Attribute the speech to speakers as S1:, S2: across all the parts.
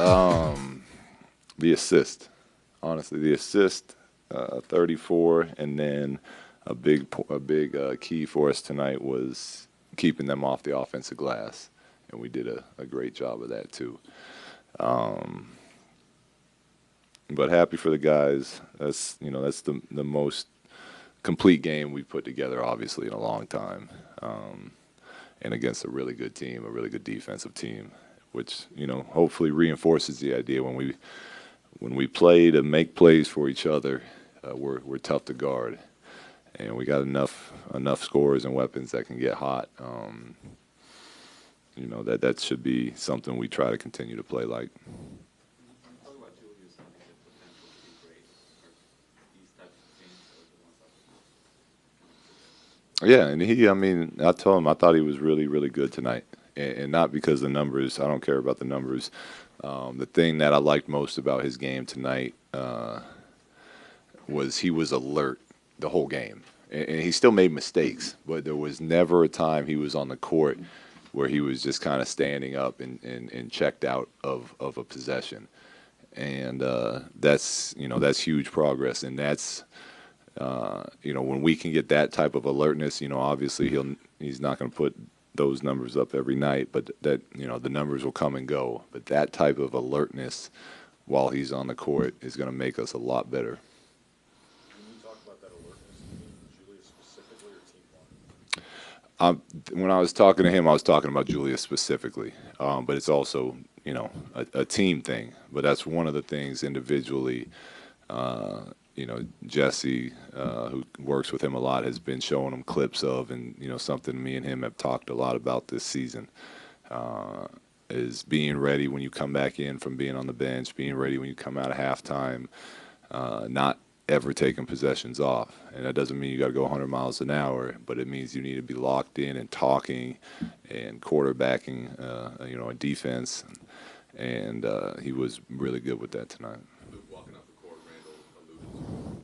S1: Um, the assist, honestly, the assist, 34, and then a big key for us tonight was keeping them off the offensive glass, and we did a great job of that too. Um, but happy for the guys. That's the most complete game we put together, obviously, in a long time, um, and against a really good team, a really good defensive team, which hopefully reinforces the idea when we play to make plays for each other, we're tough to guard, and we got enough scorers and weapons that can get hot. That should be something we try to continue to play like.
S2: Talk about Julius having the potential to be great. Are these types of games are the ones that
S1: Yeah, and I mean, I told him I thought he was really, really good tonight, and not because the numbers. I don't care about the numbers. The thing that I liked most about his game tonight was he was alert the whole game, and he still made mistakes, but there was never a time he was on the court where he was just kind of standing up and checked out of a possession, and that's huge progress, and that's when we can get that type of alertness, obviously he's not going to put those numbers up every night, but that the numbers will come and go. But that type of alertness while he's on the court is going to make us a lot better.
S3: When you talk about that alertness, do you mean Julius specifically or team wide?
S1: When I was talking to him, I was talking about Julius specifically, but it's also a team thing. But that's one of the things individually. Jesse, who works with him a lot, has been showing him clips of, and something me and him have talked a lot about this season, is being ready when you come back in from being on the bench, being ready when you come out of halftime, not ever taking possessions off. And that doesn't mean you got to go 100 miles an hour, but it means you need to be locked in and talking and quarterbacking, a defense. And he was really good with that tonight.
S4: Walking up the court, Randall alluded to,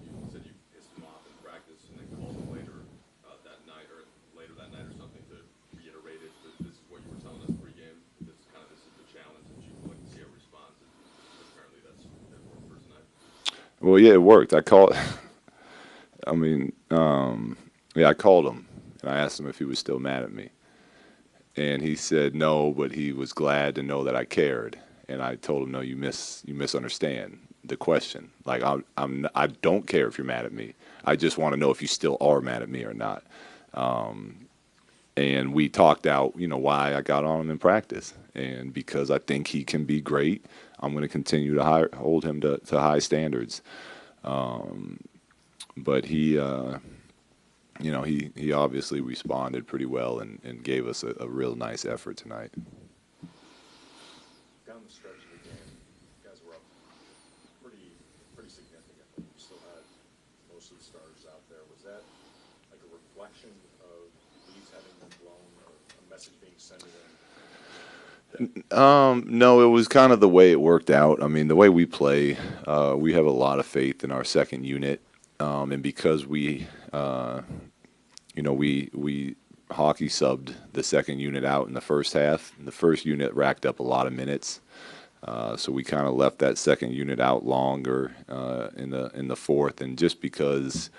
S4: you said you pissed him off in practice and then called him later that night or later that night or something to reiterate it. That this is what you were telling us pregame. This is the challenge that you would like to see a response. And apparently that worked for tonight.
S1: Well, yeah, it worked. I called. I mean, yeah, I called him and I asked him if he was still mad at me, and he said no, but he was glad to know that I cared. And I told him, no, you misunderstand the question. Like I don't care if you're mad at me. I just want to know if you still are mad at me or not. And we talked out, why I got on him in practice, and because I think he can be great, I'm going to continue to hold him to high standards. But he obviously responded pretty well and gave us a real nice effort tonight.
S3: Down the stretch of the game, you guys were up pretty significantly. You still had most of the starters out there. Was that like a reflection of leads having been blown or a message being sent to them?
S1: No, it was kind of the way it worked out. I mean, the way we play, we have a lot of faith in our second unit, and because we hockey subbed the second unit out in the first half. The first unit racked up a lot of minutes, so we kind of left that second unit out longer in the fourth. And just because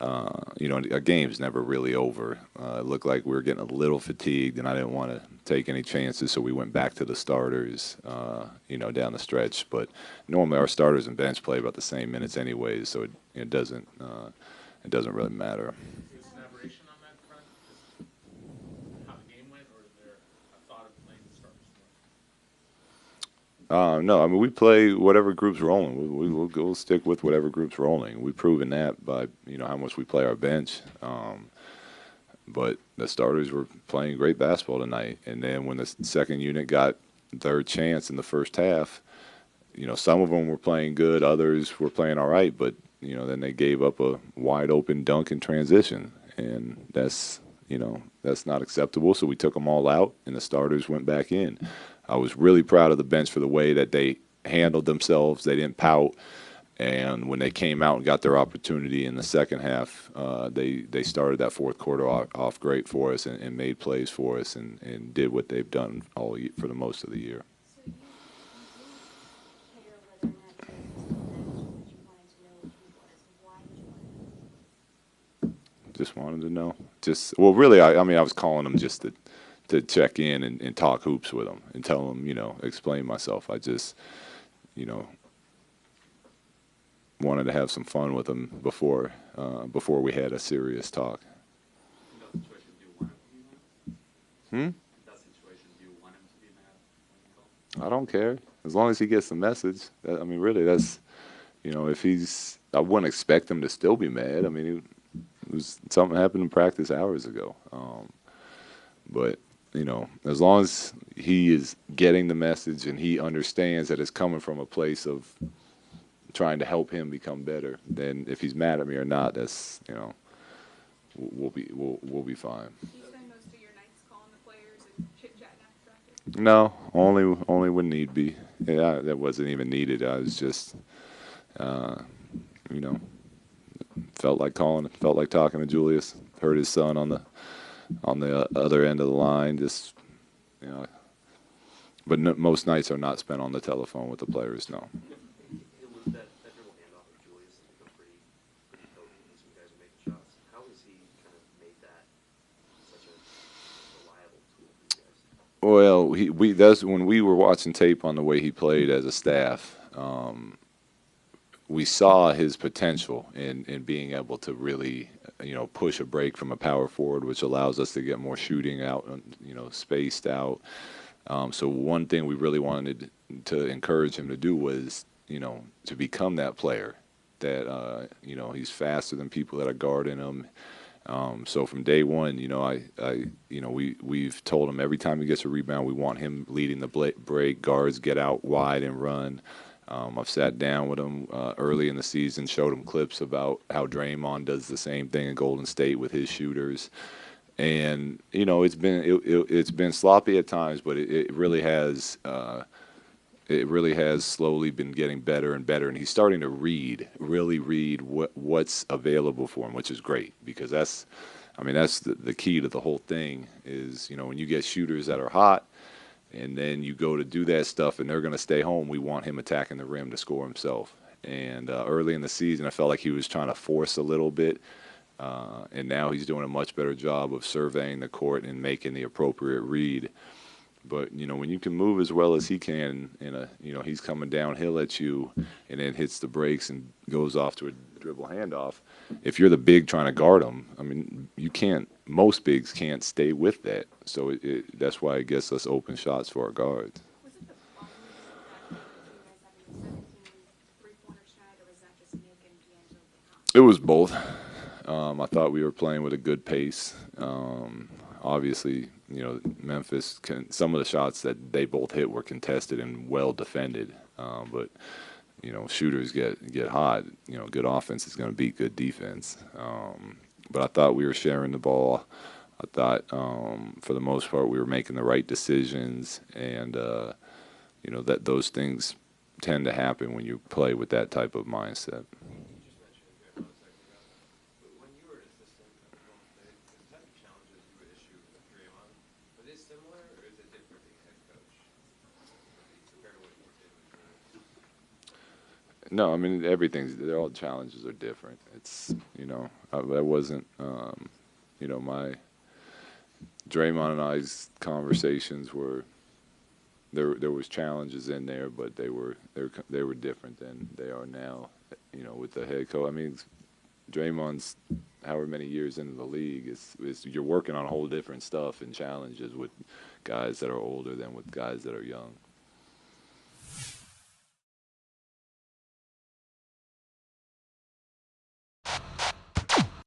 S1: a game's never really over, it looked like we were getting a little fatigued, and I didn't want to take any chances, so we went back to the starters, down the stretch. But normally our starters and bench play about the same minutes anyways, so it doesn't really matter.
S5: Is elaboration on that front, just how the game went, or is there a thought of playing the starters more?
S1: No, I mean we play whatever group's rolling. We'll stick with whatever group's rolling. We've proven that by how much we play our bench. But the starters were playing great basketball tonight, and then when the second unit got their chance in the first half, some of them were playing good, others were playing all right, but then they gave up a wide open dunk in transition, and that's not acceptable. So we took them all out, and the starters went back in. I was really proud of the bench for the way that they handled themselves. They didn't pout, and when they came out and got their opportunity in the second half, they started that fourth quarter off great for us and made plays for us and did what they've done for the most of the year.
S6: So you
S1: Just wanted to know. Just well, really, I mean, I was calling him just to check in and talk hoops with him and tell him, explain myself. I just, you know, wanted to have some fun with him before we had a serious talk.
S2: In that situation, do you want him to be mad?
S1: Hmm?
S2: In that situation, do you want him to be mad when you call?
S1: I don't care as long as he gets the message. I mean, really, that's if he's. I wouldn't expect him to still be mad. I mean, it was something happened in practice hours ago. But as long as he is getting the message and he understands that it's coming from a place of trying to help him become better, then if he's mad at me or not, that's we'll be fine.
S6: Do you spend most of your nights calling the players and chit-chatting after practice?
S1: No, only when need be. Yeah, that wasn't even needed. I was just, you know, felt like calling, felt like talking to Julius. Heard his son on the other end of the line. Just, but most nights are not spent on the telephone with the players. No.
S7: It was that dribble handoff with Julius has become pretty potent as you guys are making shots. How has he kind of made that such a reliable tool for you guys?
S1: Well, that's when we were watching tape on the way he played as a staff. We saw his potential in being able to really, push a break from a power forward, which allows us to get more shooting out, spaced out. So one thing we really wanted to encourage him to do was, to become that player that, he's faster than people that are guarding him. So from day one, we've told him every time he gets a rebound, we want him leading the break. Guards get out wide and run. I've sat down with him early in the season, showed him clips about how Draymond does the same thing in Golden State with his shooters. And it's been sloppy at times, but it really has slowly been getting better and better. And he's starting to really read what's available for him, which is great because that's the key to the whole thing is when you get shooters that are hot. And then you go to do that stuff, and they're going to stay home. We want him attacking the rim to score himself. And early in the season, I felt like he was trying to force a little bit. And now he's doing a much better job of surveying the court and making the appropriate read. But, when you can move as well as he can, and he's coming downhill at you and then hits the brakes and goes off to a dribble handoff, if you're the big trying to guard him, I mean, most bigs can't stay with that. So that's why it gets us open shots for our guards.
S6: Was it the volume that you guys having the 17 three-pointers tonight, or was that just Nick and D'Angelo getting hot?
S1: It was both. I thought we were playing with a good pace. Obviously, Memphis some of the shots that they both hit were contested and well defended. But shooters get hot. Good offense is going to beat good defense. But I thought we were sharing the ball. I thought for the most part we were making the right decisions, and that those things tend to happen when you play with that type of mindset.
S7: You just mentioned Draymond a second ago, but when you were an assistant at Golden State, the type of challenges you would issue with Draymond, were they similar or is it different being head coach compared to what you were doing?
S1: No, I mean all challenges are different. It's that wasn't my Draymond and I's conversations were there was challenges in there, but they were different than they are now. With the head coach. I mean, Draymond's however many years into the league is you're working on a whole different stuff and challenges with guys that are older than with guys that are young.